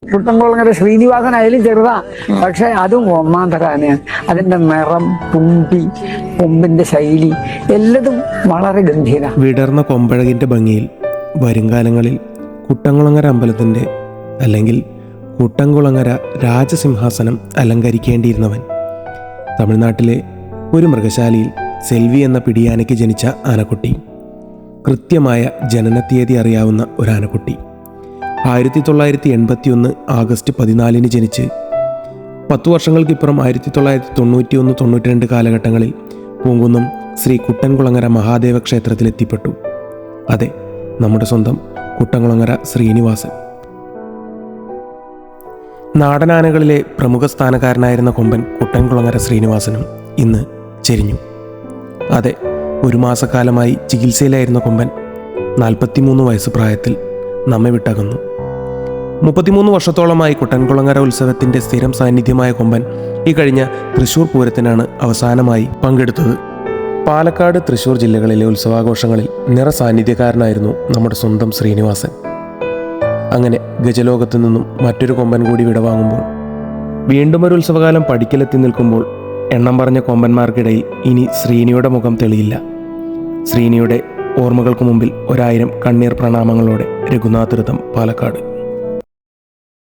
കുട്ടൻകുളങ്ങര ശ്രീനിവാസനായാലും ചെറുതാ, പക്ഷെ അതും ഒന്നാം തരം തന്നെയാണ്. അതിന്റെ നിറം, കൊമ്പിന്റെ ശൈലി എല്ലതും വളരെ ഗംഭീര. വിടർന്ന കൊമ്പഴകിന്റെ ഭംഗിയിൽ വരുംകാലങ്ങളിൽ കുട്ടൻകുളങ്ങര അമ്പലത്തിന്റെ അല്ലെങ്കിൽ കുട്ടൻകുളങ്ങര രാജസിംഹാസനം അലങ്കരിക്കേണ്ടിയിരുന്നവൻ തമിഴ്നാട്ടിലെ ഒരു മൃഗശാലയിൽ സെൽവി എന്ന പിടിയാനയ്ക്ക് ജനിച്ച ആനക്കുട്ടി. കൃത്യമായ ജനനത്തീയതി അറിയാവുന്ന ഒരു ആനക്കുട്ടി. 1981 ആഗസ്റ്റ് 14 ജനിച്ച് 10 വർഷങ്ങൾക്കിപ്പുറം 1991-92 കാലഘട്ടങ്ങളിൽ പൂങ്കുന്നം ശ്രീ കുട്ടൻകുളങ്ങര മഹാദേവ ക്ഷേത്രത്തിലെത്തിപ്പെട്ടു. അതെ, നമ്മുടെ സ്വന്തം കുട്ടൻകുളങ്ങര ശ്രീനിവാസൻ. നാടനാനകളിലെ പ്രമുഖ സ്ഥാനക്കാരനായിരുന്ന കൊമ്പൻ കുട്ടൻകുളങ്ങര ശ്രീനിവാസനും ഇന്ന് ചെരിഞ്ഞു. അതെ, 1 മാസക്കാലമായി ചികിത്സയിലായിരുന്ന കൊമ്പൻ 43 വയസ്സ് പ്രായത്തിൽ നമ്മെ വിട്ടകന്നു. 33 വർഷത്തോളമായി കുട്ടൻകുളങ്ങര ഉത്സവത്തിൻ്റെ സ്ഥിരം സാന്നിധ്യമായ കൊമ്പൻ ഈ കഴിഞ്ഞ തൃശ്ശൂർ പൂരത്തിനാണ് അവസാനമായി പങ്കെടുത്തത്. പാലക്കാട്, തൃശ്ശൂർ ജില്ലകളിലെ ഉത്സവാഘോഷങ്ങളിൽ നിറസാന്നിധ്യക്കാരനായിരുന്നു നമ്മുടെ സ്വന്തം ശ്രീനിവാസൻ. അങ്ങനെ ഗജലോകത്തു നിന്നും മറ്റൊരു കൊമ്പൻ കൂടി വിടവാങ്ങുമ്പോൾ, വീണ്ടും ഒരു ഉത്സവകാലം പടിക്കലെത്തി നിൽക്കുമ്പോൾ എണ്ണം പറഞ്ഞ കൊമ്പന്മാർക്കിടയിൽ ഇനി ശ്രീനിയുടെ മുഖം തെളിയില്ല. ശ്രീനിയുടെ ഓർമ്മകൾക്ക് മുമ്പിൽ 1000 കണ്ണീർ പ്രണാമങ്ങളോടെ രഘുനാഥ് ഋതം, പാലക്കാട്.